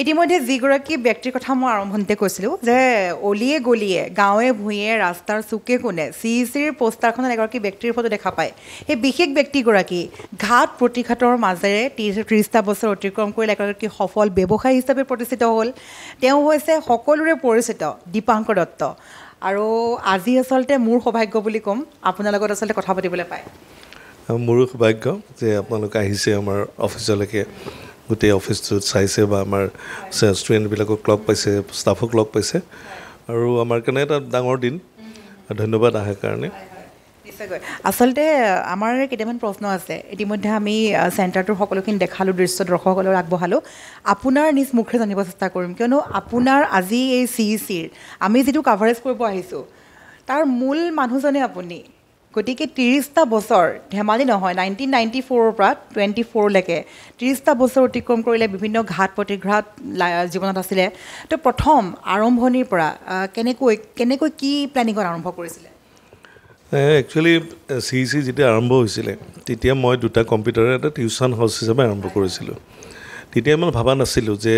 ইতিমধ্যে যিগৰাকী ব্যক্তিৰ কথা মই আৰম্ভণিতে কৈছিলোঁ যে অলিয়ে গলিয়ে গাঁৱে ভূঞে ৰাস্তাৰ চুকে কোণে চিৰ পোষ্টাৰখনত এগৰাকী ব্যক্তিৰ ফটো দেখা পায় সেই বিশেষ ব্যক্তিগৰাকী ঘাট প্ৰতিঘাতৰ মাজেৰে 30টা বছৰ অতিক্ৰম কৰিলে এগৰাকী সফল ব্যৱসায়ী হিচাপে প্ৰতিষ্ঠিত হ'ল তেওঁ হৈছে সকলোৰে পৰিচিত দীপাংকৰ দত্ত আৰু আজি আচলতে মোৰ সৌভাগ্য বুলি ক'ম আপোনাৰ লগত আচলতে কথা পাতিবলৈ পায় মোৰো সৌভাগ্য যে আপোনালোক আহিছে আমাৰ অফিচলৈকে গোটেই অফিচটোত চাইছে বা আমাৰ ষ্টুডেণ্টবিলাকক লগ পাইছে ষ্টাফক লগ পাইছে আৰু আমাৰ কাৰণে এটা ডাঙৰ দিন ধন্যবাদ অহাৰ কাৰণে নিশ্চয়কৈ আচলতে আমাৰ কেইটামান প্ৰশ্ন আছে ইতিমধ্যে আমি চেণ্টাৰটোৰ সকলোখিনি দেখালোঁ দৃশ্য দৰ্শকসকলক আগবঢ়ালোঁ আপোনাৰ নিজ মুখে জানিব চেষ্টা কৰিম কিয়নো আপোনাৰ আজি এই চিৰ আমি যিটো কাভাৰেজ কৰিব আহিছোঁ তাৰ মূল মানুহজনে আপুনি গতিকে 30টা বছৰ ধেমালি নহয় 1994ৰ পৰা 24লৈকে 30টা বছৰ অতিক্ৰম কৰিলে বিভিন্ন ঘাট প্ৰতিঘাত জীৱনত আছিলে তো প্ৰথম আৰম্ভণিৰ পৰা কেনেকৈ কি প্লেনিঙত আৰম্ভ কৰিছিলে একচুৱেলি চি যেতিয়া আৰম্ভ হৈছিলে তেতিয়া মই দুটা কম্পিউটাৰৰ এটা টিউশ্যন হাউচ হিচাপে আৰম্ভ কৰিছিলোঁ তেতিয়া ইমান ভবা নাছিলোঁ যে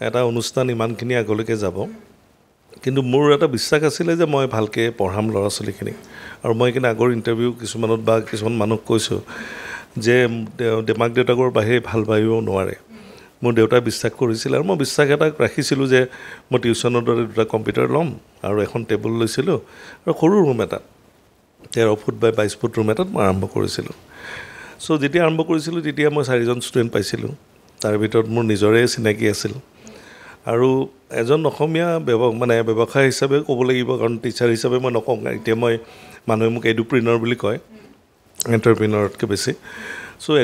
এটা অনুষ্ঠান ইমানখিনি আগলৈকে যাব কিন্তু মোৰ এটা বিশ্বাস আছিলে যে মই ভালকৈ পঢ়াম ল'ৰা ছোৱালীখিনিক আৰু মই এইখিনি আগৰ ইণ্টাৰভিউ কিছুমানত বা কিছুমান মানুহক কৈছোঁ যে মাক দেউতাকৰ বাহিৰে ভাল ভাবিব নোৱাৰে মোৰ দেউতাই বিশ্বাস কৰিছিল আৰু মই বিশ্বাস এটা ৰাখিছিলোঁ যে মই টিউশ্যনৰ দৰে দুটা কম্পিউটাৰ ল'ম আৰু এখন টেবুল লৈছিলোঁ আৰু সৰু ৰুম এটা 13 ফুট বাই 22 ফুট ৰুম এটাত মই আৰম্ভ কৰিছিলোঁ চ' যেতিয়া আৰম্ভ কৰিছিলোঁ তেতিয়া মই 4জন ষ্টুডেণ্ট পাইছিলোঁ তাৰ ভিতৰত মোৰ নিজৰে চিনাকি আছিল আৰু এজন অসমীয়া ব্যৱসায় হিচাপে ক'ব লাগিব কাৰণ টিচাৰ হিচাপে মই নকওঁ এতিয়া মই মানুহে মোক এডুপ্ৰিনৰ বুলি কয় এণ্টাৰপ্ৰিনৰতকৈ বেছি চ'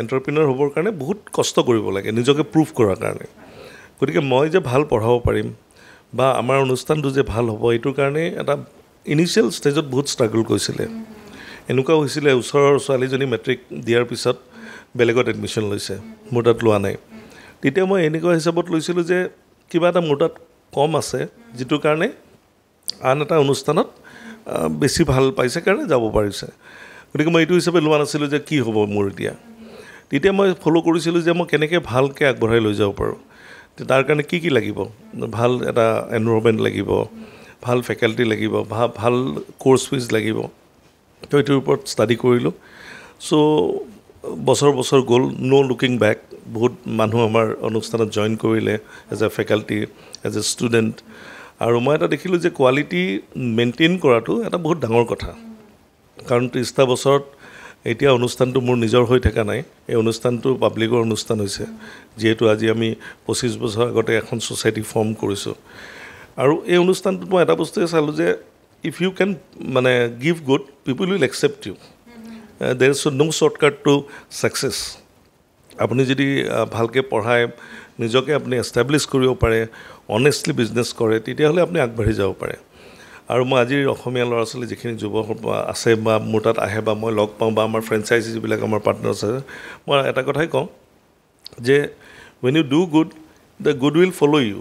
এণ্টাৰপ্ৰিনৰ হ'বৰ কাৰণে বহুত কষ্ট কৰিব লাগে নিজকে প্ৰুভ কৰাৰ কাৰণে গতিকে মই যে ভাল পঢ়াব পাৰিম বা আমাৰ অনুষ্ঠানটো যে ভাল হ'ব এইটোৰ কাৰণে এটা ইনিচিয়েল ষ্টেজত বহুত ষ্ট্ৰাগল কৰিছিলে এনেকুৱা হৈছিলে ওচৰৰ ছোৱালীজনী মেট্ৰিক দিয়াৰ পিছত বেলেগত এডমিশ্যন লৈছে মোৰ তাত লোৱা নাই তেতিয়া মই এনেকুৱা হিচাপত লৈছিলোঁ যে কিবা এটা মোৰ তাত কম আছে যিটোৰ কাৰণে আন এটা অনুষ্ঠানত বেছি ভাল পাইছে কাৰণে যাব পাৰিছে গতিকে মই এইটো হিচাপে লোৱা নাছিলোঁ যে কি হ'ব মোৰ তেতিয়া মই ফ'ল' কৰিছিলোঁ যে মই কেনেকৈ ভালকৈ আগবঢ়াই লৈ যাব পাৰোঁ তাৰ কাৰণে কি লাগিব ভাল এটা এনভাইৰনমেণ্ট লাগিব ভাল ফেকাল্টি লাগিব ভাল কোৰ্চ ফিজ লাগিব তো এইটোৰ ওপৰত ষ্টাডি কৰিলোঁ চ' বছৰ গ'ল ন' লুকিং বেক বহুত মানুহ আমাৰ অনুষ্ঠানত জইন কৰিলে as a faculty as a student আৰু মই এটা দেখিলোঁ যে কোৱালিটি মেইনটেইন কৰাটো এটা বহুত ডাঙৰ কথা কাৰণ 30টা বছৰত এতিয়া অনুষ্ঠানটো মোৰ নিজৰ হৈ থকা নাই এই অনুষ্ঠানটো পাব্লিকৰ অনুষ্ঠান হৈছে যিহেতু আজি আমি 25 বছৰ আগতে এখন ছ'চাইটি ফৰ্ম কৰিছোঁ আৰু এই অনুষ্ঠানটোত মই এটা বস্তুৱে চালোঁ যে if you can give good people will accept you there is no shortcut to success আপুনি যদি ভালকৈ পঢ়ায় নিজকে আপুনি এষ্টাব্লিছ কৰিব পাৰে অনেষ্টলি বিজনেছ কৰে তেতিয়াহ'লে আপুনি আগবাঢ়ি যাব পাৰে আৰু মই আজিৰ অসমীয়া ল'ৰা ছোৱালী যিখিনি যুৱ আছে বা মোৰ তাত আহে বা মই লগ পাওঁ বা আমাৰ ফ্ৰেঞ্চাইজি যিবিলাক আমাৰ পাৰ্টনাৰ্ছ আছে মই এটা কথাই কওঁ যে when you do good the good will follow' you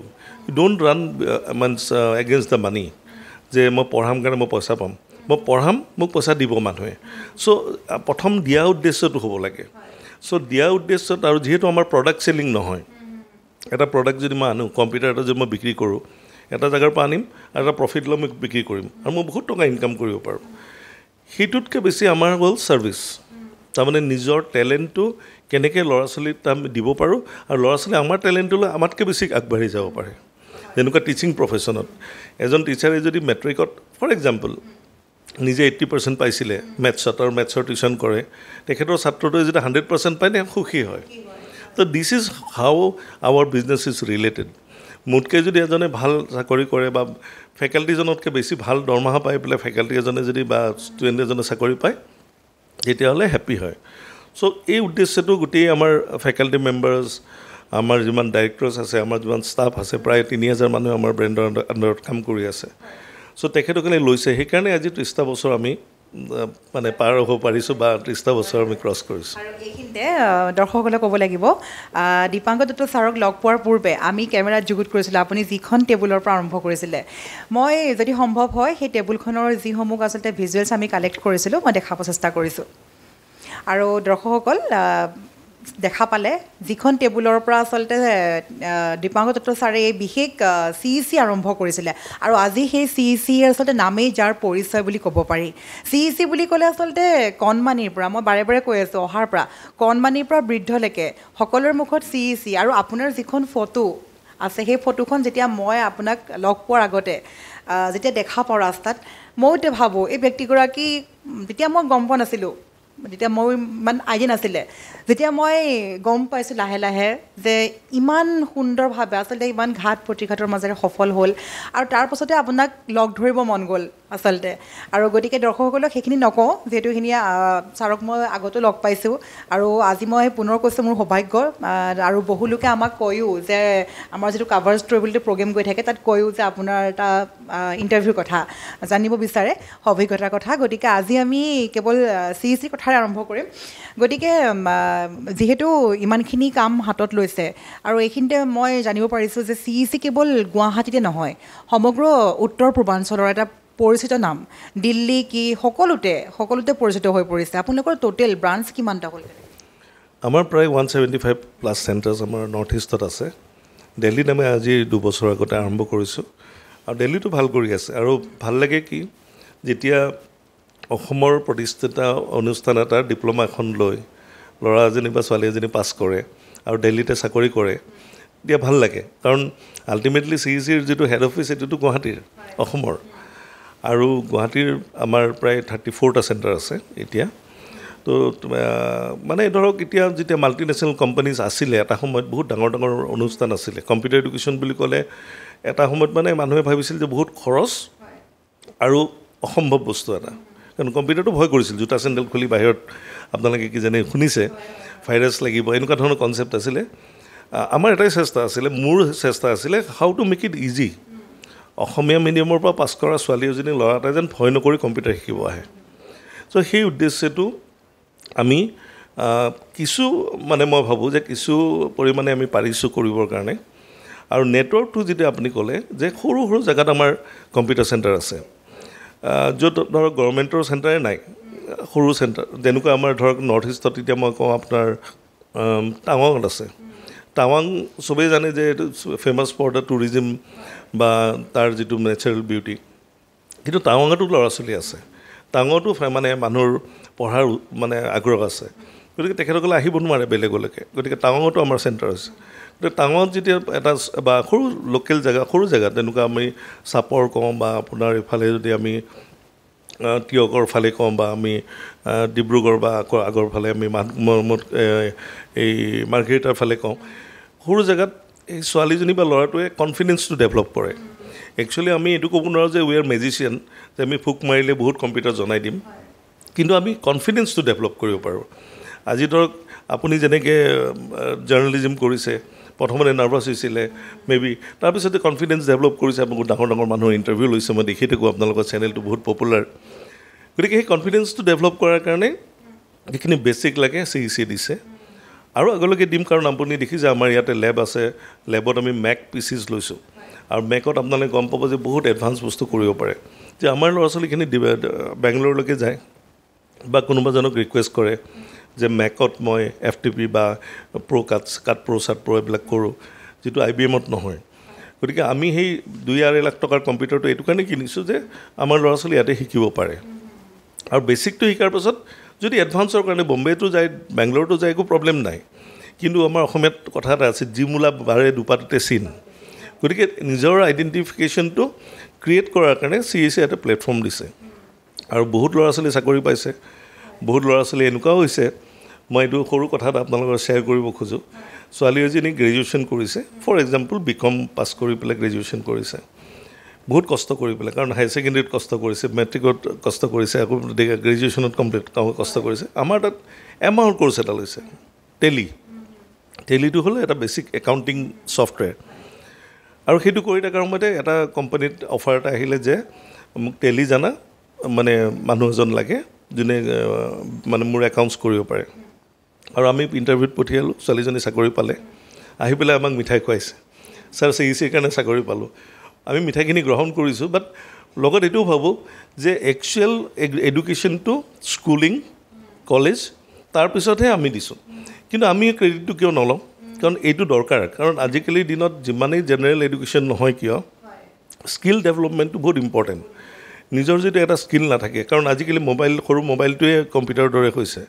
don't run against the money যে মই পঢ়াম কাৰণে মই পইচা পাম মই পঢ়াম মোক পইচা দিব মানুহে চ' প্ৰথম দিয়া উদ্দেশ্যটো হ'ব লাগে চ' দিয়া উদ্দেশ্যত আৰু যিহেতু আমাৰ প্ৰডাক্ট চেলিং নহয় এটা প্ৰডাক্ট যদি মই আনো কম্পিউটাৰ এটা যদি মই বিক্ৰী কৰোঁ এটা জেগাৰ পৰা আনিম আৰু এটা প্ৰফিট লৈ মই বিক্ৰী কৰিম আৰু মই বহুত টকা ইনকাম কৰিব পাৰোঁ সেইটোতকৈ বেছি আমাৰ হ'ল ছাৰ্ভিচ তাৰমানে নিজৰ টেলেণ্টটো কেনেকৈ ল'ৰা ছোৱালীক দিব পাৰোঁ আৰু ল'ৰা ছোৱালী আমাৰ টেলেণ্টটোলৈ আমাতকৈ বেছি আগবাঢ়ি যাব পাৰে যেনেকুৱা টিচিং প্ৰফেশ্যনত এজন টিচাৰে যদি মেট্ৰিকত ফৰ এক্সাম্পল নিজে 80% পাইছিলে মেথছত আৰু মেথছৰ টিউশ্যন কৰে তেখেতৰ ছাত্ৰটোৱে যদি 100% পায় তেওঁ সুখী হয় তো this is how our business is related মোতকৈ যদি এজনে ভাল চাকৰি কৰে বা ফেকাল্টিজনতকৈ বেছি ভাল দৰমহা পাই পেলাই ফেকাল্টি এজনে যদি বা ষ্টুডেণ্ট এজনে চাকৰি পায় তেতিয়াহ'লে হেপ্পী হয় চ' এই উদ্দেশ্যটো গোটেই আমাৰ ফেকাল্টি মেম্বাৰ্ছ আমাৰ যিমান ডাইৰেক্টৰ্ছ আছে আমাৰ যিমান ষ্টাফ আছে প্ৰায় 3000 মানুহ আমাৰ ব্ৰেণ্ডৰ আণ্ডাৰত কাম কৰি আছে চ' তেখেতসকলে লৈছে সেইকাৰণে আজি 30টা বছৰ আমি পাৰ হ'ব পাৰিছোঁ বা 30টা বছৰ আমি ক্ৰছ কৰিছোঁ আৰু এইখিনিতে দৰ্শকসকলে ক'ব লাগিব দীপাংকৰ দত্ত ছাৰক লগ পোৱাৰ পূৰ্বে আমি কেমেৰাত যুগুত কৰিছিলোঁ আপুনি যিখন টেবুলৰ পৰা আৰম্ভ কৰিছিলে মই যদি সম্ভৱ হয় সেই টেবুলখনৰ যিসমূহ আচলতে ভিজুৱেলছ আমি কালেক্ট কৰিছিলোঁ মই দেখাব চেষ্টা কৰিছোঁ আৰু দৰ্শকসকল দেখা পালে যিখন টেবুলৰ পৰা আচলতে দীপাংকৰ দত্ত ছাৰে এই বিশেষ CEC আৰম্ভ কৰিছিলে আৰু আজি সেই CECৰ আচলতে নামেই যাৰ পৰিচয় বুলি ক'ব পাৰি CEC বুলি ক'লে আচলতে কণমানিৰ পৰা মই বাৰে বাৰে কৈ আছোঁ অহাৰ পৰা কণমানিৰ পৰা বৃদ্ধলৈকে সকলোৰে মুখত CEC আৰু আপোনাৰ যিখন ফটো আছে সেই ফটোখন যেতিয়া মই আপোনাক লগ পোৱাৰ আগতে যেতিয়া দেখা পাওঁ ৰাস্তাত ময়ো এতিয়া ভাবোঁ এই ব্যক্তিগৰাকী যেতিয়া মই গম পোৱা নাছিলোঁ যেতিয়া মই ইমান আইডিয়া নাছিলে যেতিয়া মই গম পাইছোঁ লাহে লাহে যে ইমান সুন্দৰভাৱে আচলতে ইমান ঘাত প্ৰতিঘাতৰ মাজেৰে সফল হ'ল আৰু তাৰ পাছতে আপোনাক লগ ধৰিব মন গ'ল আচলতে আৰু গতিকে দৰ্শকসকলক সেইখিনি নকওঁ যিহেতু সেইখিনি ছাৰক মই আগতো লগ পাইছোঁ আৰু আজি মই পুনৰ কৈছোঁ মোৰ সৌভাগ্য আৰু বহু লোকে আমাক কৈও যে আমাৰ যিটো কাভাৰ ষ্টৰী বুলি প্ৰগ্ৰেম গৈ থাকে তাত কৈও যে আপোনাৰ এটা ইণ্টাৰভিউৰ কথা জানিব বিচাৰে অভিজ্ঞতাৰ কথা গতিকে আজি আমি কেৱল CEC কথাৰে আৰম্ভ কৰিম গতিকে যিহেতু ইমানখিনি কাম হাতত লৈছে আৰু এইখিনিতে মই জানিব পাৰিছোঁ যে CEC কেৱল গুৱাহাটীতে নহয় সমগ্ৰ উত্তৰ পূৰ্বাঞ্চলৰ এটা পৰিচিত নাম দিল্লী কি সকলোতে পৰিচিত হৈ পৰিছে আপোনালোকৰ টোটেল ব্ৰাঞ্চ কিমানটা হ'ল আমাৰ প্ৰায় 175+ চেণ্টাৰ্ছ আমাৰ নৰ্থ ইষ্টত আছে দিল্লীত আমি আজি 2 বছৰ আগতে আৰম্ভ কৰিছোঁ আৰু দিল্লীটো ভাল কৰি আছে আৰু ভাল লাগে কি যেতিয়া অসমৰ প্ৰতিষ্ঠিত অনুষ্ঠান এটাৰ ডিপ্ল'মা এখন লৈ ল'ৰা এজনী বা ছোৱালী এজনী পাছ কৰে আৰু দিল্লীতে চাকৰি কৰে এতিয়া ভাল লাগে কাৰণ আল্টিমেটলি CECৰ যিটো হেড অফিচ এইটোতো গুৱাহাটীৰ অসমৰ আৰু গুৱাহাটীৰ আমাৰ প্ৰায় 34টা চেণ্টাৰ আছে এতিয়া তো মানে ধৰক এতিয়া যেতিয়া মাল্টিনেশ্যনেল কোম্পানীজ আছিলে এটা সময়ত বহুত ডাঙৰ ডাঙৰ অনুষ্ঠান আছিলে কম্পিউটাৰ এডুকেশ্যন বুলি ক'লে এটা সময়ত মানে মানুহে ভাবিছিল যে বহুত খৰচ আৰু অসম্ভৱ বস্তু এটা কাৰণ কম্পিউটাৰটো ভয় কৰিছিল জোতা চেণ্ডেল খুলি বাহিৰত আপোনালোকে কি জানে শুনিছে ভাইৰাছ লাগিব এনেকুৱা ধৰণৰ কনচেপ্ট আছিলে আমাৰ এটাই চেষ্টা আছিলে মোৰ চেষ্টা আছিলে how to make it easy Asomiya মিডিয়ামৰ পৰা পাছ কৰা ছোৱালী এজনী ল'ৰা এটা যেন ভয় নকৰি কম্পিউটাৰ শিকিব আহে চ' সেই উদ্দেশ্যটো আমি কিছু মানে মই ভাবোঁ যে কিছু পৰিমাণে আমি পাৰিছোঁ কৰিবৰ কাৰণে আৰু নেটৱৰ্কটো যেতিয়া আপুনি ক'লে যে সৰু সৰু জেগাত আমাৰ কম্পিউটাৰ চেণ্টাৰ আছে য'ত ধৰক গভৰ্ণমেণ্টৰ চেণ্টাৰে নাই সৰু চেণ্টাৰ যেনেকুৱা আমাৰ ধৰক নৰ্থ ইষ্টত এতিয়া মই কওঁ আপোনাৰ টাৱাঙত আছে টাৱাং চবেই জানে যে এইটো ফেমাছ ফৰ দ্য টুৰিজিম বা তাৰ যিটো নেচাৰেল বিউটি কিন্তু টাৱাঙতো ল'ৰা ছোৱালী আছে টাৱাঙতো মানে মানুহৰ পঢ়াৰ মানে আগ্ৰহ আছে গতিকে তেখেতসকলে আহিব নোৱাৰে বেলেগলৈকে গতিকে টাৱাঙতো আমাৰ চেণ্টাৰ আছে গতিকে টাৱাঙত যেতিয়া এটা বা সৰু লোকেল জেগা সৰু জেগাত তেনেকুৱা আমি চাপৰ কওঁ বা আপোনাৰ ইফালে যদি আমি তিয়কৰ ফালে কওঁ বা আমি ডিব্ৰুগড় বা আগৰ ফালে আমি এই মাৰ্ঘেৰিটাৰ ফালে কওঁ সৰু জেগাত এই ছোৱালীজনী বা ল'ৰাটোৱে কনফিডেন্সটো ডেভেলপ কৰে একচুৱেলি আমি এইটো ক'ব নোৱাৰোঁ যে উই আৰ মেজিচিয়ান যে আমি ফুক মাৰিলে বহুত কম্পিউটাৰ জনাই দিম কিন্তু আমি কনফিডেন্সটো ডেভেলপ কৰিব পাৰোঁ আজি ধৰক আপুনি যেনেকৈ জাৰ্ণেলিজিম কৰিছে প্ৰথমতে নাৰ্ভাছ হৈছিলে মেবি তাৰপিছতে কনফিডেন্স ডেভেলপ কৰিছে বহুত ডাঙৰ ডাঙৰ মানুহৰ ইণ্টাৰভিউ লৈছে মই দেখি থাকোঁ আপোনালোকৰ চেনেলটো বহুত পপুলাৰ গতিকে সেই কনফিডেন্সটো ডেভেলপ কৰাৰ কাৰণে যিখিনি বেছিক লাগে CEC দিছে আৰু আগলৈকে দিম কাৰণ আপুনি দেখিছে আমাৰ ইয়াতে লেব আছে লেবত আমি মেক PCs লৈছোঁ আৰু মেকত আপোনালোকে গম পাব যে বহুত এডভান্স বস্তু কৰিব পাৰে যে আমাৰ ল'ৰা ছোৱালীখিনি বেংগলোৰলৈকে যায় বা কোনোবাজনক ৰিকুৱেষ্ট কৰে যে মেকত মই FTP বা কাট প্ৰ' এইবিলাক কৰোঁ যিটো IBMত নহয় গতিকে আমি সেই 2-2.5 লাখ টকাৰ কম্পিউটাৰটো এইটো কাৰণে কিনিছোঁ যে আমাৰ ল'ৰা ছোৱালী ইয়াতে শিকিব পাৰে আৰু বেছিকটো শিকাৰ পাছত যদি এডভান্সৰ কাৰণে বম্বেটো যায় বেংগলোৰতো যায় একো প্ৰব্লেম নাই কিন্তু আমাৰ অসমীয়াত কথা এটা আছে জিমোলা বাৰে দুপাততে চিন গতিকে নিজৰ আইডেণ্টিফিকেশ্যনটো ক্ৰিয়েট কৰাৰ কাৰণে CEC এটা প্লেটফৰ্ম দিছে আৰু বহুত ল'ৰা ছোৱালী চাকৰি পাইছে বহুত ল'ৰা ছোৱালী এনেকুৱাও হৈছে মই এইটো সৰু কথা এটা আপোনালোকৰ শ্বেয়াৰ কৰিব খোজোঁ ছোৱালী এজনী গ্ৰেজুৱেশ্যন কৰিছে ফৰ এক্সাম্পল BCom পাছ কৰি পেলাই গ্ৰেজুৱেশ্যন কৰিছে বহুত কষ্ট কৰি পেলাই কাৰণ হায়াৰ ছেকেণ্ডেৰীত কষ্ট কৰিছে মেট্ৰিকত কষ্ট কৰিছে আকৌ গ্ৰেজুৱেশ্যনত কমপ্লিট কষ্ট কৰিছে আমাৰ তাত এমাহৰ কোৰ্চ এটা লৈছে টেলিটো হ'ল এটা বেছিক একাউণ্টিং ছফ্টৱেৰ আৰু সেইটো কৰি থকাৰ সময়তে এটা কোম্পানীত অফাৰ এটা আহিলে যে মোক টেলি জানা মানে মানুহ এজন লাগে যোনে মানে মোৰ একাউণ্টছ কৰিব পাৰে আৰু আমি ইণ্টাৰভিউত পঠিয়ালোঁ ছোৱালীজনী চাকৰি পালে আহি পেলাই আমাক মিঠাই খুৱাইছে ছাৰ CECৰ কাৰণে চাকৰি পালোঁ আমি মিঠাইখিনি গ্ৰহণ কৰিছোঁ বাট লগত এইটোও ভাবোঁ যে একচুৱেল এডুকেশ্যনটো স্কুলিং কলেজ তাৰপিছতহে আমি দিছোঁ কিন্তু আমি ক্ৰেডিটটো কিয় নলওঁ কাৰণ এইটো দৰকাৰ কাৰণ আজিকালিৰ দিনত যিমানেই জেনেৰেল এডুকেশ্যন নহয় কিয় স্কিল ডেভেলপমেণ্টটো বহুত ইম্পৰ্টেণ্ট নিজৰ যদি এটা স্কিল নাথাকে কাৰণ আজিকালি মোবাইল সৰু মোবাইলটোৱে কম্পিউটাৰৰ দৰে হৈছে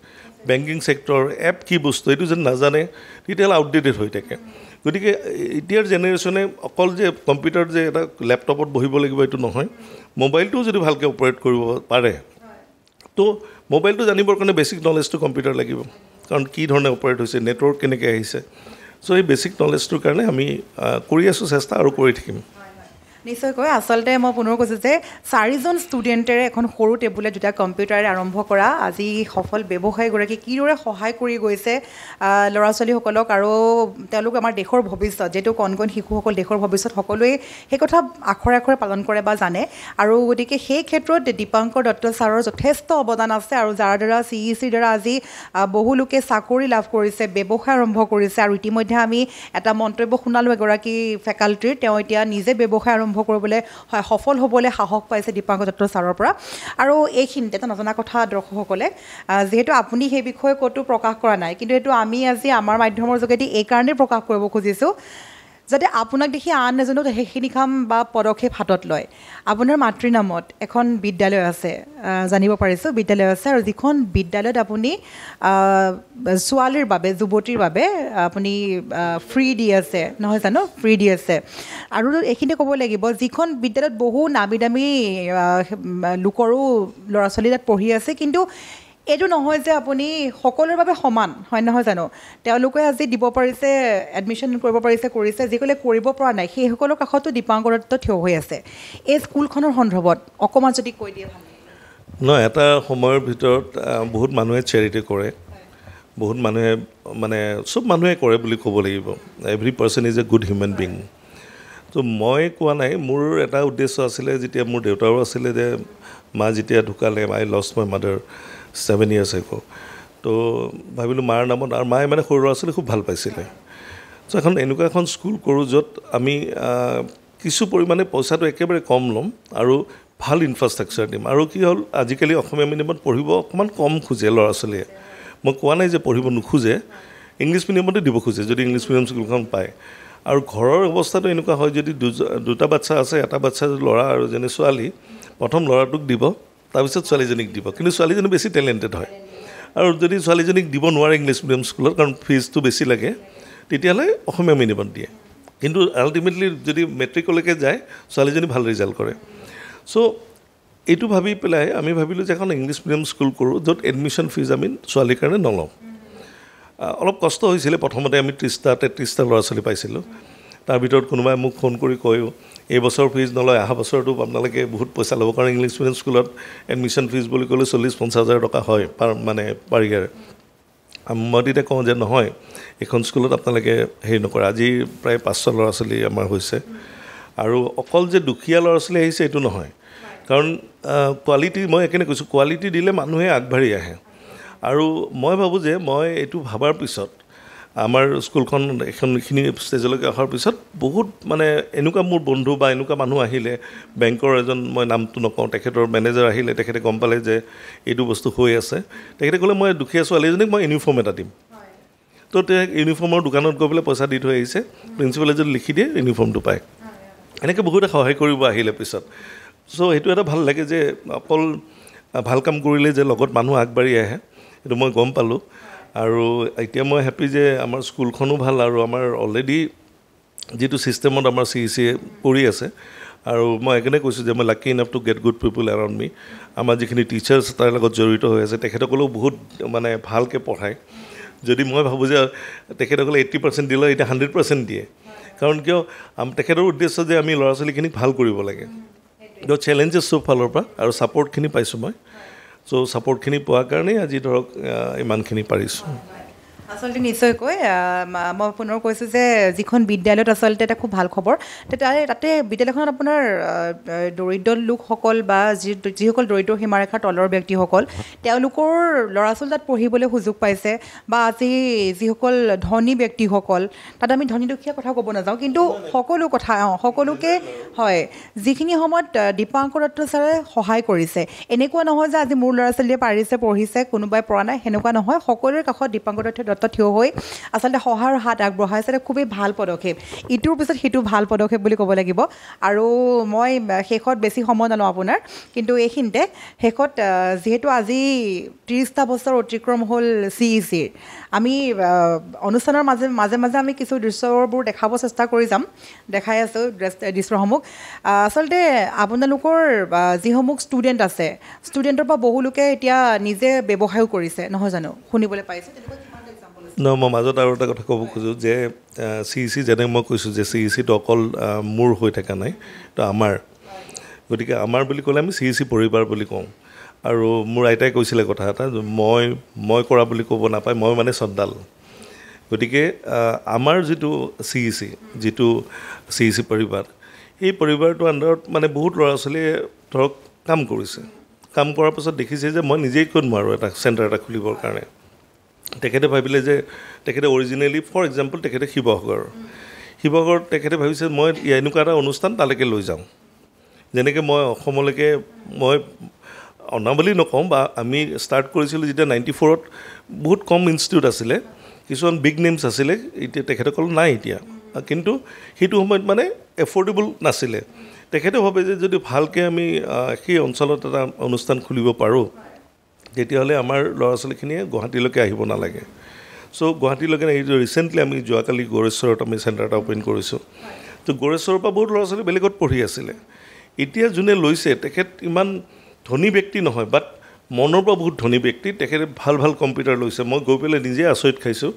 বেংকিং ছেক্টৰ এপ কি বস্তু এইটো যেন নাজানে তেতিয়াহ'লে আউটডেটেড হৈ থাকে গতিকে এতিয়াৰ জেনেৰেশ্যনে অকল যে কম্পিউটাৰ যে এটা লেপটপত বহিব লাগিব এইটো নহয় মোবাইলটোও যদি ভালকৈ অপাৰেট কৰিব পাৰে তো মোবাইলটো জানিবৰ কাৰণে বেছিক নলেজটো কম্পিউটাৰ লাগিব কাৰণ কি ধৰণে অপাৰেট হৈছে নেটৱৰ্ক কেনেকৈ আহিছে চ' এই বেছিক নলেজটোৰ কাৰণে আমি কৰি আছোঁ চেষ্টা আৰু কৰি থাকিম নিশ্চয়কৈ আচলতে মই পুনৰ কৈছোঁ যে 4জন ষ্টুডেণ্টেৰে এখন সৰু টেবুলেট দুটা কম্পিউটাৰে আৰম্ভ কৰা আজি সফল ব্যৱসায়ীগৰাকী কিদৰে সহায় কৰি গৈছে ল'ৰা ছোৱালীসকলক আৰু তেওঁলোক আমাৰ দেশৰ ভৱিষ্যত যিহেতু কণ কণ শিশুসকল দেশৰ ভৱিষ্যত সকলোৱে সেই কথা আখৰে আখৰে পালন কৰে বা জানে আৰু গতিকে সেই ক্ষেত্ৰত দীপাংকৰ দত্ত ছাৰৰ যথেষ্ট অৱদান আছে আৰু যাৰ দ্বাৰা CECৰ দ্বাৰা আজি বহু লোকে চাকৰি লাভ কৰিছে ব্যৱসায় আৰম্ভ কৰিছে আৰু ইতিমধ্যে আমি এটা মন্তব্য শুনালোঁ এগৰাকী ফেকাল্টিৰ তেওঁ এতিয়া নিজে ব্যৱসায় আৰম্ভ কৰিবলৈ সফল হ'বলৈ সাহস পাইছে দীপাংকৰ দত্ত ছাৰৰ পৰা আৰু এইখিনিতে এটা নজনা কথা দৰ্শকসকলে যিহেতু আপুনি সেই বিষয়ে ক'তো প্ৰকাশ কৰা নাই কিন্তু এইটো আমি আজি আমাৰ মাধ্যমৰ যোগেদি এইকাৰণেই প্ৰকাশ কৰিব খুজিছোঁ যাতে আপোনাক দেখি আন এজনেও সেইখিনি কাম বা পদক্ষেপ হাতত লয় আপোনাৰ মাতৃৰ নামত এখন বিদ্যালয় আছে জানিব পাৰিছোঁ বিদ্যালয় আছে আৰু যিখন বিদ্যালয়ত আপুনি ছোৱালীৰ বাবে যুৱতীৰ বাবে আপুনি ফ্ৰী দি আছে নহয় জানো ফ্ৰী দি আছে আৰু এইখিনি ক'ব লাগিব যিখন বিদ্যালয়ত বহু নামী দামী লোকৰো ল'ৰা ছোৱালী তাত পঢ়ি আছে কিন্তু এইটো নহয় যে আপুনি সকলোৰে বাবে সমান হয় নহয় জানো তেওঁলোকে আজি দিব পাৰিছে এডমিশ্যন কৰিব পাৰিছে কৰিছে যিসকলে কৰিব পৰা নাই সেইসকলৰ কাষতো দীপাংকৰ দত্ত থিয় হৈ আছে এই স্কুলখনৰ সন্দৰ্ভত অকণমান যদি কৈ দিয়ে ভাল নহয় এটা সময়ৰ ভিতৰত বহুত মানুহে চেৰিটি কৰে বহুত মানুহে মানে চব মানুহে কৰে বুলি ক'ব লাগিব every person is a good human being তো মই কোৱা নাই মোৰ এটা উদ্দেশ্য আছিলে যেতিয়া মোৰ দেউতাৰো আছিলে যে মা যেতিয়া ঢুকালে I lost my mother 7 years ago তো ভাবিলোঁ মাৰ নামত আৰু মায়ে মানে সৰু ল'ৰা ছোৱালী খুব ভাল পাইছিলে চ' এখন এনেকুৱা এখন স্কুল কৰোঁ য'ত আমি কিছু পৰিমাণে পইচাটো একেবাৰে কম ল'ম আৰু ভাল ইনফ্ৰাষ্ট্ৰাকচাৰ দিম আৰু কি হ'ল আজিকালি অসমীয়া মিডিয়ামত পঢ়িব অকণমান কম খোজে ল'ৰা ছোৱালীয়ে মই কোৱা নাই যে পঢ়িব নোখোজে ইংলিছ মিডিয়ামতে দিব খোজে যদি ইংলিছ মিডিয়াম স্কুলখন পায় আৰু ঘৰৰ অৱস্থাটো এনেকুৱা হয় যদি দুটা বাচ্চা আছে এটা বাচ্চা ল'ৰা আৰু যেনে ছোৱালী প্ৰথম ল'ৰাটোক দিব তাৰপিছত ছোৱালীজনীক দিব কিন্তু ছোৱালীজনী বেছি টেলেণ্টেড হয় আৰু যদি ছোৱালীজনীক দিব নোৱাৰে ইংলিছ মিডিয়াম স্কুলত কাৰণ ফিজটো বেছি লাগে তেতিয়াহ'লে অসমীয়া মিডিয়ামত দিয়ে কিন্তু আল্টিমেটলি যদি মেট্ৰিকলৈকে যায় ছোৱালীজনী ভাল ৰিজাল্ট কৰে চ' এইটো ভাবি পেলাই আমি ভাবিলোঁ যে এখন ইংলিছ মিডিয়াম স্কুল কৰোঁ য'ত এডমিশ্যন ফিজ আমি ছোৱালীৰ কাৰণে নলওঁ অলপ কষ্ট হৈছিলে প্ৰথমতে আমি 30-33টা ল'ৰা ছোৱালী পাইছিলোঁ তাৰ ভিতৰত কোনোবাই মোক ফোন কৰি কয়ও এই বছৰ ফিজ নলয় অহা বছৰটো আপোনালোকে বহুত পইচা ল'ব কাৰণ ইংলিছ মিডিয়াম স্কুলত এডমিশ্যন ফিজ বুলি ক'লে 40-50 হাজাৰ টকা হয় পাৰ ইয়াৰ মই তেতিয়া কওঁ যে নহয় এইখন স্কুলত আপোনালোকে হেৰি নকৰে আজি প্ৰায় 500 ল'ৰা ছোৱালী আমাৰ হৈছে আৰু অকল যে দুখীয়া ল'ৰা ছোৱালী আহিছে এইটো নহয় কাৰণ কোৱালিটি মই একেনে কৈছোঁ কোৱালিটি দিলে মানুহে আগবাঢ়ি আহে আৰু মই ভাবোঁ যে মই এইটো ভাবাৰ পিছত আমাৰ স্কুলখন এইখিনি ষ্টেজলৈকে অহাৰ পিছত বহুত মানে এনেকুৱা মোৰ বন্ধু বা এনেকুৱা মানুহ আহিলে বেংকৰ এজন মই নামটো নকওঁ তেখেতৰ মেনেজাৰ আহিলে তেখেতে গম পালে যে এইটো বস্তু হৈ আছে তেখেতে ক'লে মই দুখীয়া ছোৱালীজনীক মই ইউনিফৰ্ম এটা দিম তো তেওঁ ইউনিফৰ্মৰ দোকানত গৈ পেলাই পইচা দি থৈ আহিছে প্ৰিন্সিপালে যদি লিখি দিয়ে ইউনিফৰ্মটো পায় এনেকৈ বহুতে সহায় কৰিব আহিলে পিছত চ' সেইটো এটা ভাল লাগে যে অকল ভাল কাম কৰিলে যে লগত মানুহ আগবাঢ়ি আহে এইটো মই গম পালোঁ আৰু এতিয়া মই হেপী যে আমাৰ স্কুলখনো ভাল আৰু আমাৰ অলৰেডি যিটো ছিষ্টেমত আমাৰ CEC কৰি আছে আৰু মই এইকাৰণে কৈছোঁ যে মই lucky enough to get good people around me আমাৰ যিখিনি টিচাৰ্ছ তাৰ লগত জড়িত হৈ আছে তেখেতসকলেও বহুত মানে ভালকৈ পঢ়ায় যদি মই ভাবোঁ যে তেখেতসকলে 80% দিলে এতিয়া 100% দিয়ে কাৰণ কিয় তেখেতৰ উদ্দেশ্য যে আমি ল'ৰা ছোৱালীখিনিক ভাল কৰিব লাগে তো চেলেঞ্জেছ চব ফালৰ পৰা আৰু ছাপৰ্টখিনি পাইছোঁ মই চ' ছাপৰ্টখিনি পোৱাৰ কাৰণেই আজি ধৰক ইমানখিনি পাৰিছোঁ আচলতে নিশ্চয়কৈ মই পুনৰ কৈছোঁ যে যিখন বিদ্যালয়ত আচলতে এটা খুব ভাল খবৰ তাতে বিদ্যালয়খনত আপোনাৰ দৰিদ্ৰ লোকসকল বা যিসকল দৰিদ্ৰ সীমাৰেখাৰ তলৰ ব্যক্তিসকল তেওঁলোকৰ ল'ৰা ছোৱালী তাত পঢ়িবলৈ সুযোগ পাইছে বা আজি যিসকল ধনী ব্যক্তিসকল তাত আমি ধনী দুখীয়া কথা ক'ব নাযাওঁ কিন্তু সকলো কথা সকলোকে হয় যিখিনি সময়ত দীপাংকৰ দত্ত ছাৰে সহায় কৰিছে এনেকুৱা নহয় যে আজি মোৰ ল'ৰা ছোৱালীয়ে পাৰিছে পঢ়িছে কোনোবাই পৰা নাই সেনেকুৱা নহয় সকলোৰে কাষত দীপাংকৰ দত্ত মাতত থিয় হৈ আচলতে সহায়ৰ হাত আগবঢ়াইছে এটা খুবেই ভাল পদক্ষেপ ইটোৰ পিছত সিটো ভাল পদক্ষেপ বুলি ক'ব লাগিব আৰু মই শেষত বেছি সময় নলওঁ আপোনাৰ কিন্তু এইখিনিতে শেষত যিহেতু আজি 30টা বছৰ অতিক্ৰম হ'ল CECৰ আমি অনুষ্ঠানৰ মাজে মাজে আমি কিছু দৃশ্যবোৰ দেখাব চেষ্টা কৰি যাম দেখাই আছোঁ দৃশ্যসমূহ আচলতে আপোনালোকৰ যিসমূহ ষ্টুডেণ্ট আছে ষ্টুডেণ্টৰ পৰা বহু লোকে এতিয়া নিজে ব্যৱসায়ো কৰিছে নহয় জানো শুনিবলৈ পাইছোঁ নহয় মই মাজত আৰু এটা কথা ক'ব খোজোঁ যে CEC যেনে মই কৈছোঁ যে CECটো অকল মোৰ হৈ থকা নাই তো আমাৰ গতিকে আমাৰ বুলি ক'লে আমি CEC পৰিবাৰ বুলি কওঁ আৰু মোৰ আইতাই কৈছিলে কথা এটা মই কৰা বুলি ক'ব নাপায় মই মানে চদ্দাল গতিকে আমাৰ যিটো CEC যিটো CEC পৰিবাৰ এই পৰিবাৰটোৰ আণ্ডাৰত মানে বহুত ল'ৰা ছোৱালীয়ে ধৰক কাম কৰিছে কাম কৰাৰ পাছত দেখিছে যে মই নিজেই কিয় নোৱাৰোঁ এটা চেণ্টাৰ এটা খুলিবৰ কাৰণে তেখেতে ভাবিলে যে তেখেতে অৰিজিনেলি ফৰ এক্সাম্পল তেখেতে শিৱসাগৰ তেখেতে ভাবিছে মই এনেকুৱা এটা অনুষ্ঠান তালৈকে লৈ যাওঁ যেনেকৈ মই অসমলৈকে মই অনা বুলি নকওঁ বা আমি ষ্টাৰ্ট কৰিছিলোঁ যেতিয়া 94ত বহুত কম ইনষ্টিটিউট আছিলে কিছুমান বিগ নেমছ আছিলে এতিয়া তেখেতসকল নাই এতিয়া কিন্তু সেইটো সময়ত মানে এফৰ্ডেবল নাছিলে তেখেতে ভাবে যে যদি ভালকৈ আমি সেই অঞ্চলত এটা অনুষ্ঠান খুলিব পাৰোঁ তেতিয়াহ'লে আমাৰ ল'ৰা ছোৱালীখিনিয়ে গুৱাহাটীলৈকে আহিব নালাগে চ' গুৱাহাটীলৈকে ৰিচেণ্টলি আমি যোৱাকালি গৌৰেশ্বৰত আমি চেণ্টাৰ এটা অ'পেন কৰিছোঁ তো গৌৰেশ্বৰৰ পৰা বহুত ল'ৰা ছোৱালী বেলেগত পঢ়ি আছিলে এতিয়া যোনে লৈছে তেখেত ইমান ধনী ব্যক্তি নহয় বাট মনৰ পৰা বহুত ধনী ব্যক্তি তেখেতে ভাল ভাল কম্পিউটাৰ লৈছে মই গৈ পেলাই নিজে আচৰিত খাইছোঁ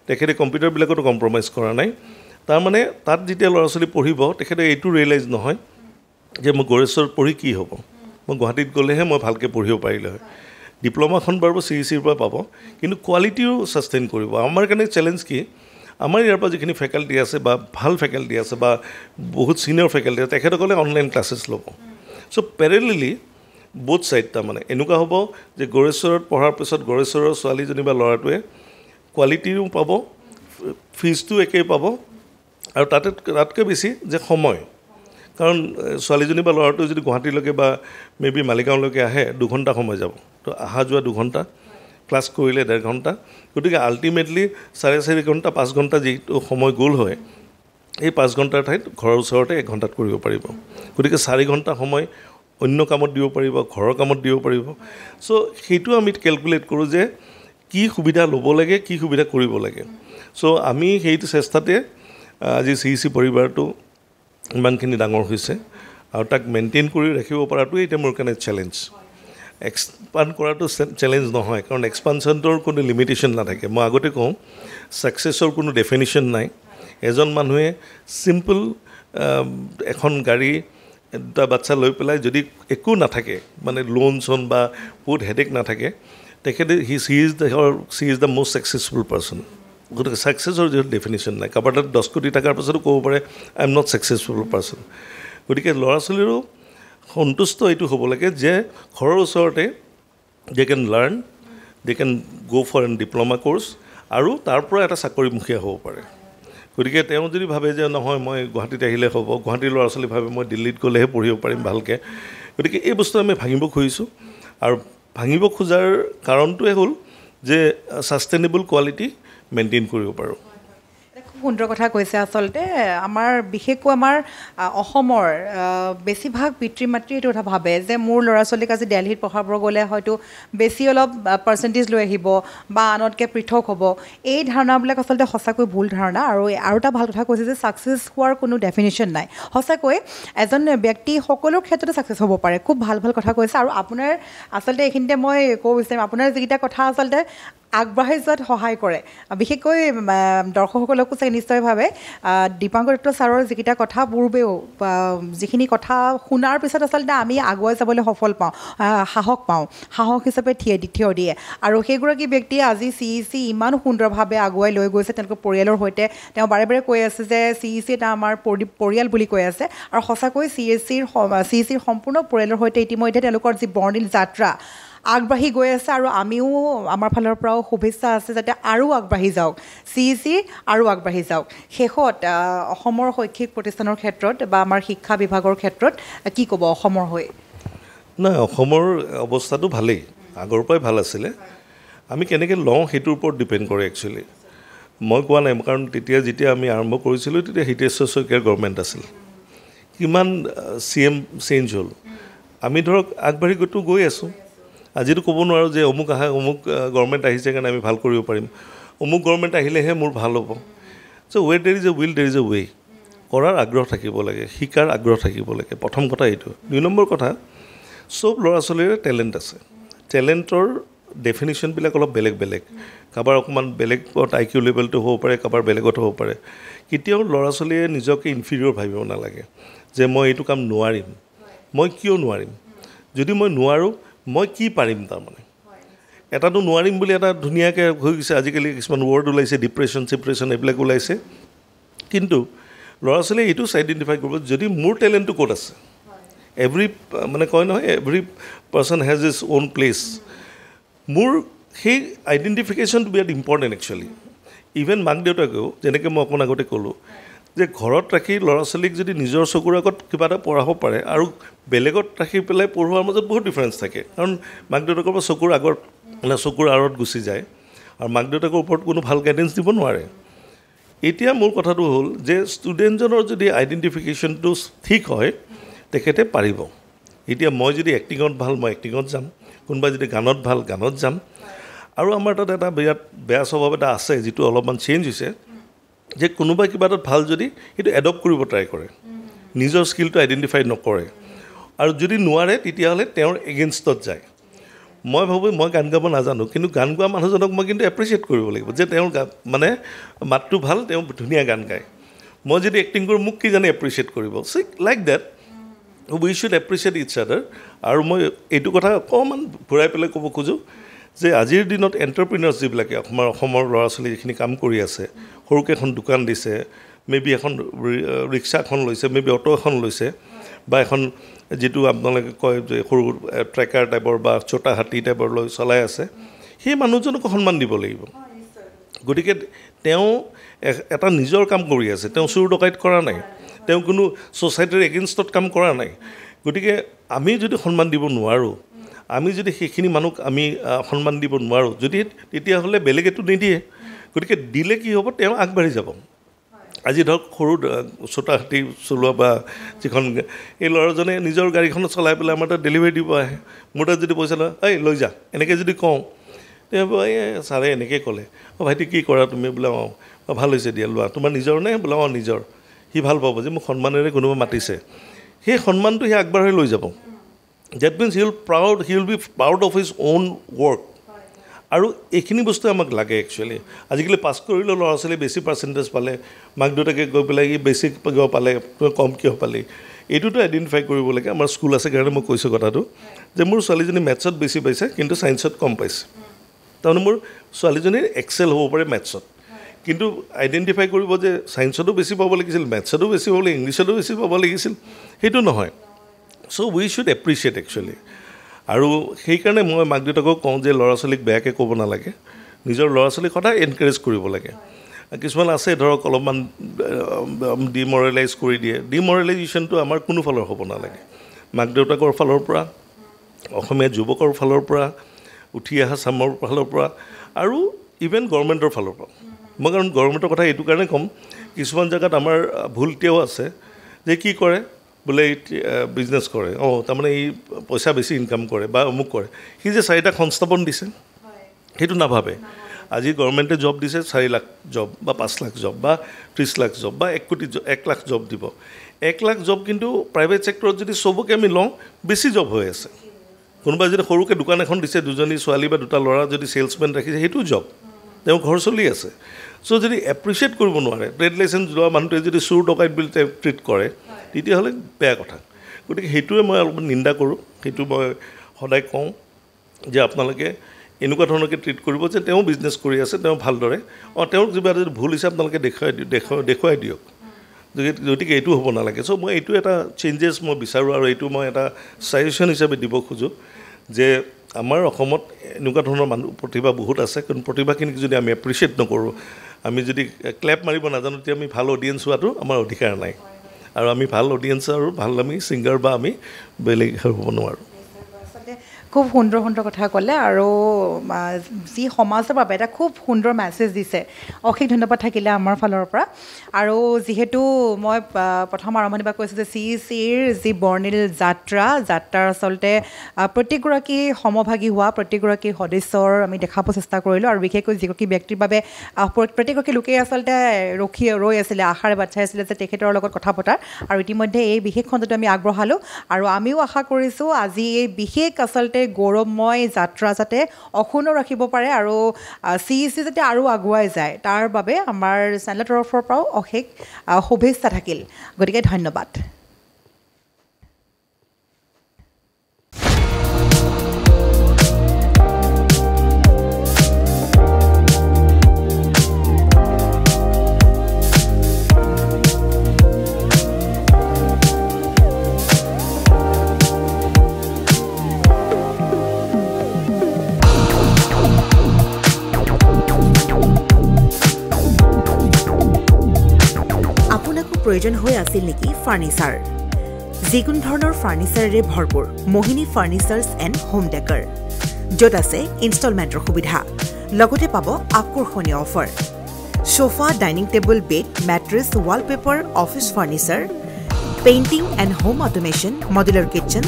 তেখেতে কম্পিউটাৰবিলাকতো কম্প্ৰমাইজ কৰা নাই তাৰমানে তাত যেতিয়া ল'ৰা ছোৱালী পঢ়িব তেখেতে এইটো ৰিয়েলাইজ নহয় যে মই গৌৰেশ্বৰত পঢ়ি কি হ'ব মই গুৱাহাটীত গ'লেহে মই ভালকৈ পঢ়িব পাৰিলে হয় ডিপ্ল'মাখন বাৰু CECৰ পৰা পাব কিন্তু কোৱালিটিও ছাষ্টেইন কৰিব আমাৰ কাৰণে চেলেঞ্জ কি আমাৰ ইয়াৰ পৰা যিখিনি ফেকাল্টি আছে বা ভাল ফেকাল্টি আছে বা বহুত ছিনিয়ৰ ফেকাল্টি আছে তেখেতসকলে অনলাইন ক্লাছেছ ল'ব চ' পেৰেলেলি বোথ ছাইড তাৰমানে এনেকুৱা হ'ব যে গৌৰেশ্বৰত পঢ়াৰ পিছত গৌৰেশ্বৰৰ ছোৱালীজনী বা ল'ৰাটোৱে কোৱালিটিও পাব ফিজটো একেই পাব আৰু তাতকৈ বেছি যে সময় কাৰণ ছোৱালীজনী বা ল'ৰাটোৱে যদি গুৱাহাটীলৈকে বা মেবি মালিগাঁৱলৈকে আহে 2 ঘণ্টা সময় যাব তো অহা যোৱা 2 ঘণ্টা ক্লাছ কৰিলে 1.5 ঘণ্টা গতিকে আল্টিমেটলি 4.5 ঘণ্টা 5 ঘণ্টা যিটো সময় গ'ল হয় এই 5 ঘণ্টাৰ ঠাইত ঘৰৰ ওচৰতে 1 ঘণ্টাত কৰিব পাৰিব গতিকে 4 ঘণ্টা সময় অন্য কামত দিব পাৰিব ঘৰৰ কামত দিব পাৰিব চ' সেইটো আমি কেলকুলেট কৰোঁ যে কি সুবিধা ল'ব লাগে কি সুবিধা কৰিব লাগে চ' আমি সেইটো চেষ্টাতে আজি CEC পৰিবাৰটো ইমানখিনি ডাঙৰ হৈছে আৰু তাক মেইনটেইন কৰি ৰাখিব পৰাটোৱে এতিয়া মোৰ কাৰণে চেলেঞ্জ এক্সপাণ্ড কৰাটো চেলেঞ্জ নহয় কাৰণ এক্সপানশ্যনৰ কোনো লিমিটেশ্যন নাথাকে মই আগতে কওঁ ছাকচেছৰ কোনো ডেফিনিশ্যন নাই এজন মানুহে চিম্পল এখন গাড়ী এটা বাচ্চা লৈ পেলাই যদি একো নাথাকে মানে লোন চোন বা বহুত হেডেক নাথাকে তেখেতে C is the most successful person গতিকে ছাকচেছৰ যিহেতু ডেফিনিশ্যন নাই কাৰোবাৰ তাত 10 কোটি টকাৰ পাছতো ক'ব পাৰে I am not successful person গতিকে ল'ৰা ছোৱালীৰো সন্তুষ্ট এইটো হ'ব লাগে যে ঘৰৰ ওচৰতে দে কেন লাৰ্ণ দে কেন গ' ফৰ এন ডিপ্ল'মা কোৰ্চ আৰু তাৰ পৰা এটা চাকৰিমুখীয়া হ'ব পাৰে গতিকে তেওঁ যদি ভাবে যে নহয় মই গুৱাহাটীত আহিলে হ'ব গুৱাহাটীৰ ল'ৰা ছোৱালী ভাবে মই দিল্লীত গ'লেহে পঢ়িব পাৰিম ভালকৈ গতিকে এই বস্তু আমি ভাঙিব খুজিছোঁ আৰু ভাঙিব খোজাৰ কাৰণটোৱে হ'ল যে ছাষ্টেইনেবল কোৱালিটি মেইনটেইন কৰিব পাৰোঁ খুব সুন্দৰ কথা কৈছে আচলতে আমাৰ বিশেষকৈ আমাৰ অসমৰ বেছিভাগ পিতৃ মাতৃ এইটো কথা ভাবে যে মোৰ ল'ৰা ছোৱালীক আজি দিল্লীত পঢ়াব গ'লে হয়তো বেছি অলপ পাৰ্চেণ্টেজ লৈ আহিব বা আনতকৈ পৃথক হ'ব এই ধাৰণাবিলাক আচলতে সঁচাকৈ ভুল ধাৰণা আৰু এটা ভাল কথা কৈছে যে ছাকচেছ হোৱাৰ কোনো ডেফিনেশ্যন নাই সঁচাকৈ এজন ব্যক্তি সকলো ক্ষেত্ৰতে ছাকচেছ হ'ব পাৰে খুব ভাল কথা কৈছে আৰু আপোনাৰ আচলতে এইখিনিতে মই ক'ব বিচাৰিম আপোনাৰ যিকেইটা কথা আচলতে আগবাঢ়ি যোৱাত সহায় কৰে বিশেষকৈ দৰ্শকসকলকো চাই নিশ্চয়ভাৱে দীপাংকৰ দত্ত ছাৰৰ যিকেইটা কথা পূৰ্বেও যিখিনি কথা শুনাৰ পিছত আচলতে আমি আগুৱাই যাবলৈ সফল পাওঁ সাহস হিচাপে থিয় দিয়ে আৰু সেইগৰাকী ব্যক্তিয়ে আজি CEC ইমান সুন্দৰভাৱে আগুৱাই লৈ গৈছে তেওঁলোকৰ পৰিয়ালৰ সৈতে তেওঁ বাৰে বাৰে কৈ আছে যে CEC এটা আমাৰ পৰিয়াল বুলি কৈ আছে আৰু সঁচাকৈ CECৰ সম্পূৰ্ণ পৰিয়ালৰ সৈতে ইতিমধ্যে তেওঁলোকৰ যি বৰ্ণিল যাত্ৰা আগবাঢ়ি গৈ আছে আৰু আমিও আমাৰ ফালৰ পৰাও শুভেচ্ছা আছে যাতে আৰু আগবাঢ়ি যাওক CEC আৰু আগবাঢ়ি যাওক শেষত অসমৰ শৈক্ষিক প্ৰতিষ্ঠানৰ ক্ষেত্ৰত বা আমাৰ শিক্ষা বিভাগৰ ক্ষেত্ৰত কি ক'ব অসমৰ হৈ নাই অসমৰ অৱস্থাটো ভালেই আগৰ পৰাই ভাল আছিলে আমি কেনেকৈ লওঁ সেইটোৰ ওপৰত ডিপেণ্ড কৰে একচুৱেলি মই কোৱা নাই কাৰণ তেতিয়া যেতিয়া আমি আৰম্ভ কৰিছিলোঁ তেতিয়া হিতেশ্বৰ শইকীয়াৰ গভৰ্ণমেণ্ট আছিল কিমান CM চেঞ্জ হ'ল আমি ধৰক আগবাঢ়ি গৈ আছোঁ আজিতো ক'ব নোৱাৰোঁ যে অমুক গভৰ্ণমেণ্ট আহিছে কাৰণে আমি ভাল কৰিব পাৰিম অমুক গভৰ্ণমেণ্ট আহিলেহে মোৰ ভাল হ'ব so' where there is a will there is a way কৰাৰ আগ্ৰহ থাকিব লাগে শিকাৰ আগ্ৰহ থাকিব লাগে প্ৰথম কথা এইটো 2 নম্বৰ কথা চব ল'ৰা ছোৱালীৰে টেলেণ্ট আছে টেলেণ্টৰ ডেফিনিশ্যনবিলাক অলপ বেলেগ কাৰোবাৰ অকণমান বেলেগত IQ লেভেলটো হ'ব পাৰে কাৰোবাৰ বেলেগত হ'ব পাৰে কেতিয়াও ল'ৰা ছোৱালীয়ে নিজকে ইনফিৰিয়ৰ ভাবিব নালাগে যে মই এইটো কাম নোৱাৰিম মই কিয় নোৱাৰিম যদি মই নোৱাৰোঁ মই কি পাৰিম তাৰমানে এটাতো নোৱাৰিম বুলি এটা ধুনীয়াকৈ হৈ গৈছে আজিকালি কিছুমান ৱৰ্ড ওলাইছে ডিপ্ৰেশ্যন এইবিলাক ওলাইছে কিন্তু ল'ৰা ছোৱালীয়ে এইটো আইডেণ্টিফাই কৰিব যদি মোৰ টেলেণ্টটো ক'ত আছে এভৰি মানে কয় নহয় every person has is on place মোৰ সেই আইডেণ্টিফিকেশ্যনটো বিৰাট ইম্পৰ্টেণ্ট একচুৱেলি ইভেন মাক দেউতাকেও যেনেকৈ মই অকণ আগতে ক'লোঁ যে ঘৰত ৰাখি ল'ৰা ছোৱালীক যদি নিজৰ চকুৰ আগত কিবা এটা পঢ়াব পাৰে আৰু বেলেগত ৰাখি পেলাই পঢ়োৱাৰ মাজত বহুত ডিফাৰেঞ্চ থাকে কাৰণ মাক দেউতাকৰ পৰা চকুৰ আগত মানে চকুৰ আঁৰত গুচি যায় আৰু মাক দেউতাকৰ ওপৰত কোনো ভাল গাইডেঞ্চ দিব নোৱাৰে এতিয়া মোৰ কথাটো হ'ল যে ষ্টুডেণ্টজনৰ যদি আইডেণ্টিফিকেশ্যনটো ঠিক হয় তেখেতে পাৰিব এতিয়া মই যদি এক্টিঙত ভাল মই এক্টিঙত যাম কোনোবাই যদি গানত ভাল গানত যাম আৰু আমাৰ তাত এটা বিৰাট বেয়া স্বভাৱ এটা আছে যিটো অলপমান চেঞ্জ হৈছে যে কোনোবাই কিবা এটাত ভাল যদি সেইটো এডপ্ট কৰিব ট্ৰাই কৰে নিজৰ স্কিলটো আইডেণ্টিফাই নকৰে আৰু যদি নোৱাৰে তেতিয়াহ'লে তেওঁৰ এগেইনষ্টত যায় মই ভাবোঁ মই গান গাব নাজানো কিন্তু গান গোৱা মানুহজনক মই কিন্তু এপ্ৰিচিয়েট কৰিব লাগিব যে তেওঁৰ মানে মাতটো ভাল তেওঁ ধুনীয়া গান গায় মই যদি এক্টিং কৰোঁ মোক কি জানে এপ্ৰিচিয়েট কৰিব so' like that we should appreciate each other আৰু মই এইটো কথা অকণমান ঘূৰাই পেলাই ক'ব খোজোঁ যে আজিৰ দিনত এণ্টাৰপ্ৰিনাৰ্ছ যিবিলাকে অসমৰ ল'ৰা ছোৱালী যিখিনি কাম কৰি আছে সৰুকৈ এখন দোকান দিছে মেবি এখন ৰিক্সা এখন লৈছে মেবি অটো এখন লৈছে বা এখন যিটো আপোনালোকে কয় যে সৰু ট্ৰেকাৰ টাইপৰ বা ছোটা হাতী টাইপৰ লৈ চলাই আছে সেই মানুহজনকো সন্মান দিব লাগিব গতিকে তেওঁ এটা নিজৰ কাম কৰি আছে তেওঁ চুৰ ডকাইত কৰা নাই তেওঁ কোনো ছ'চাইটিৰ এগেইনষ্টত কাম কৰা নাই গতিকে আমি যদি সন্মান দিব নোৱাৰোঁ আমি যদি সেইখিনি মানুহক আমি সন্মান দিব নোৱাৰোঁ যদি তেতিয়াহ'লে বেলেগেতো নিদিয়ে গতিকে দিলে কি হ'ব তেওঁ আগবাঢ়ি যাব আজি ধৰক সৰু ছোটা হাতী চলোৱা বা যিখন এই ল'ৰাজনে নিজৰ গাড়ীখনত চলাই পেলাই আমাৰ তাত ডেলিভাৰী দিব আহে মোৰ তাত যদি পইচা লয় এই লৈ যা এনেকৈ যদি কওঁ তেওঁ এই ছাৰে এনেকৈ ক'লে অঁ ভাইটি কি কৰা তুমি বোলে অঁ ভাল হৈছে দিয়া লোৱা তোমাৰ নিজৰ নে বোলে অঁ নিজৰ সি ভাল পাব যে মোক সন্মানেৰে কোনোবা মাতিছে সেই সন্মানটো সি আগবাঢ়ি লৈ যাব that means he will be proud of his on work আৰু এইখিনি বস্তু আমাক লাগে একচুৱেলি আজিকালি পাছ কৰিলেও ল'ৰা ছোৱালী বেছি পাৰ্চেণ্টেজ পালে মাক দেউতাকে গৈ পেলাই ই বেছি কিয় পালে কম কিয় পালে এইটোতো আইডেণ্টিফাই কৰিব লাগে আমাৰ স্কুল আছে কাৰণে মই কৈছোঁ কথাটো যে মোৰ ছোৱালীজনী মেথছত বেছি পাইছে কিন্তু ছায়েন্সত কম পাইছে তাৰমানে মোৰ ছোৱালীজনীৰ এক্সেল হ'ব পাৰে মেথছত কিন্তু আইডেণ্টিফাই কৰিব যে ছায়েন্সতো বেছি পাব লাগিছিল মেথছতো বেছি পাব লাগিছিল ইংলিছতো বেছি পাব লাগিছিল সেইটো নহয় চ' উই শ্বুড এপ্ৰিচিয়েট একচুৱেলি আৰু সেইকাৰণে মই মাক দেউতাকক কওঁ যে ল'ৰা ছোৱালীক বেয়াকৈ ক'ব নালাগে নিজৰ ল'ৰা ছোৱালীক সদায় এনকাৰেজ কৰিব লাগে কিছুমান আছে ধৰক অলপমান ডিমৰেলাইজ কৰি দিয়ে ডিমৰেলাইজেশ্যনটো আমাৰ কোনো ফালৰ হ'ব নালাগে মাক দেউতাকৰ ফালৰ পৰা অসমীয়া যুৱকৰ ফালৰ পৰা উঠি অহা চামৰ ফালৰ পৰা আৰু ইভেন গভৰ্ণমেণ্টৰ ফালৰ পৰা মই কাৰণ গভৰ্ণমেণ্টৰ কথা এইটো কাৰণে ক'ম কিছুমান জেগাত আমাৰ ভুল এতিয়াও আছে যে কি কৰে বোলে বিজনেছ কৰে অঁ তাৰমানে এই পইচা বেছি ইনকাম কৰে বা অমুক কৰে সি যে 4টা সংস্থাপন দিছে সেইটো নাভাবে আজি গভৰ্ণমেণ্টে জব দিছে 4 লাখ জব বা 5 লাখ জব বা 30 লাখ জব বা 1 লাখ জব দিব 1 লাখ জব কিন্তু প্ৰাইভেট ছেক্টৰত যদি চবকে আমি লওঁ বেছি জব হৈ আছে কোনোবাই যদি সৰুকৈ দোকান এখন দিছে দুজনী ছোৱালী বা 2টা ল'ৰা যদি ছেলছমেন ৰাখিছে সেইটো জব তেওঁ ঘৰ চলি আছে চ' যদি এপ্ৰিচিয়েট কৰিব নোৱাৰে ট্ৰেড লাইচেঞ্চ লোৱা মানুহটোৱে যদি চুৰ ডকাইত বুলি তেওঁ ট্ৰিট কৰে তেতিয়াহ'লে বেয়া কথা গতিকে সেইটোৱে মই অলপমান নিন্দা কৰোঁ সেইটো মই সদায় কওঁ যে আপোনালোকে এনেকুৱা ধৰণৰকৈ ট্ৰিট কৰিব যে তেওঁ বিজনেছ কৰি আছে তেওঁ ভালদৰে অঁ তেওঁৰ কিবা যদি ভুল হৈছে আপোনালোকে দেখুৱাই দিয়ক গতিকে এইটো হ'ব নালাগে চ' মই এইটো এটা চেঞ্জেছ মই বিচাৰোঁ আৰু এইটো মই এটা ছাজেশ্যন হিচাপে দিব খোজোঁ যে আমাৰ অসমত এনেকুৱা ধৰণৰ মানুহ প্ৰতিভা বহুত আছে কিন্তু প্ৰতিভাখিনিক যদি আমি এপ্ৰিচিয়েট নকৰোঁ আমি যদি ক্লেপ মাৰিব নাজানো তেতিয়া আমি ভাল অডিয়েঞ্চ হোৱাটো আমাৰ অধিকাৰ নাই আৰু আমি ভাল অডিয়েঞ্চ আৰু ভাল আমি ছিংগাৰ বা আমি বেলেগ হ'ব নোৱাৰোঁ খুব সুন্দৰ সুন্দৰ কথা ক'লে আৰু যি সমাজৰ বাবে এটা খুব সুন্দৰ মেছেজ দিছে অশেষ ধন্যবাদ থাকিলে আমাৰ ফালৰ পৰা আৰু যিহেতু মই প্ৰথম আৰম্ভণিৰ পৰা কৈছোঁ যে CECৰ যি বৰ্ণিল যাত্ৰাৰ আচলতে প্ৰত্যেকগৰাকী সমভাগী হোৱা প্ৰত্যেকগৰাকী সদস্যৰ আমি দেখাব চেষ্টা কৰিলোঁ আৰু বিশেষকৈ যিগৰাকী ব্যক্তিৰ বাবে প্ৰত্যেকগৰাকী লোকেই আচলতে ৰৈ আছিলে আশাৰে বাট চাই আছিলে যে তেখেতৰ লগত কথা পতাৰ আৰু ইতিমধ্যে এই বিশেষ খণ্ডটো আমি আগবঢ়ালোঁ আৰু আমিও আশা কৰিছোঁ আজি এই বিশেষ আচলতে গৌৰৱময় যাত্ৰা যাতে অক্ষুণ্ণ ৰাখিব পাৰে আৰু CEC যাতে আৰু আগুৱাই যায় তাৰ বাবে আমাৰ চেনেলৰ তৰফৰ পৰাও অশেষ শুভেচ্ছা থাকিল গতিকে ধন্যবাদ প্ৰয়োজন হৈ আছিল নেকি ফাৰ্নিচাৰ যিকোনো ধৰণৰ ফাৰ্নিচাৰেৰে ভৰপূৰ মোহিনী ফাৰ্নিচাৰ্ছ এণ্ড হোম ডেকাৰ য'ত আছে ইনষ্টলমেণ্টৰ সুবিধা লগতে পাব আকৰ্ষণীয় offer sofa dining table bed mattress wallpaper office furniture painting and home automation modular kitchen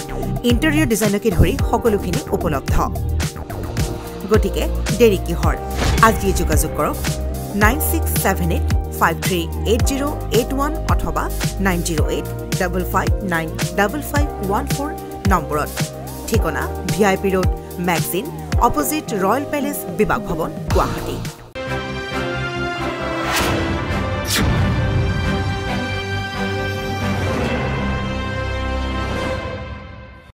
interior ডিজাইনকে ধৰি সকলোখিনি উপলব্ধ গতিকে দেৰি কিহৰ আজিয়ে যোগাযোগ কৰক 9678538081 অথবা 9085595514 নম্বৰত ঠিকনা VIP road magazine opposite royal palace বিভাগ ভৱন গুৱাহাটী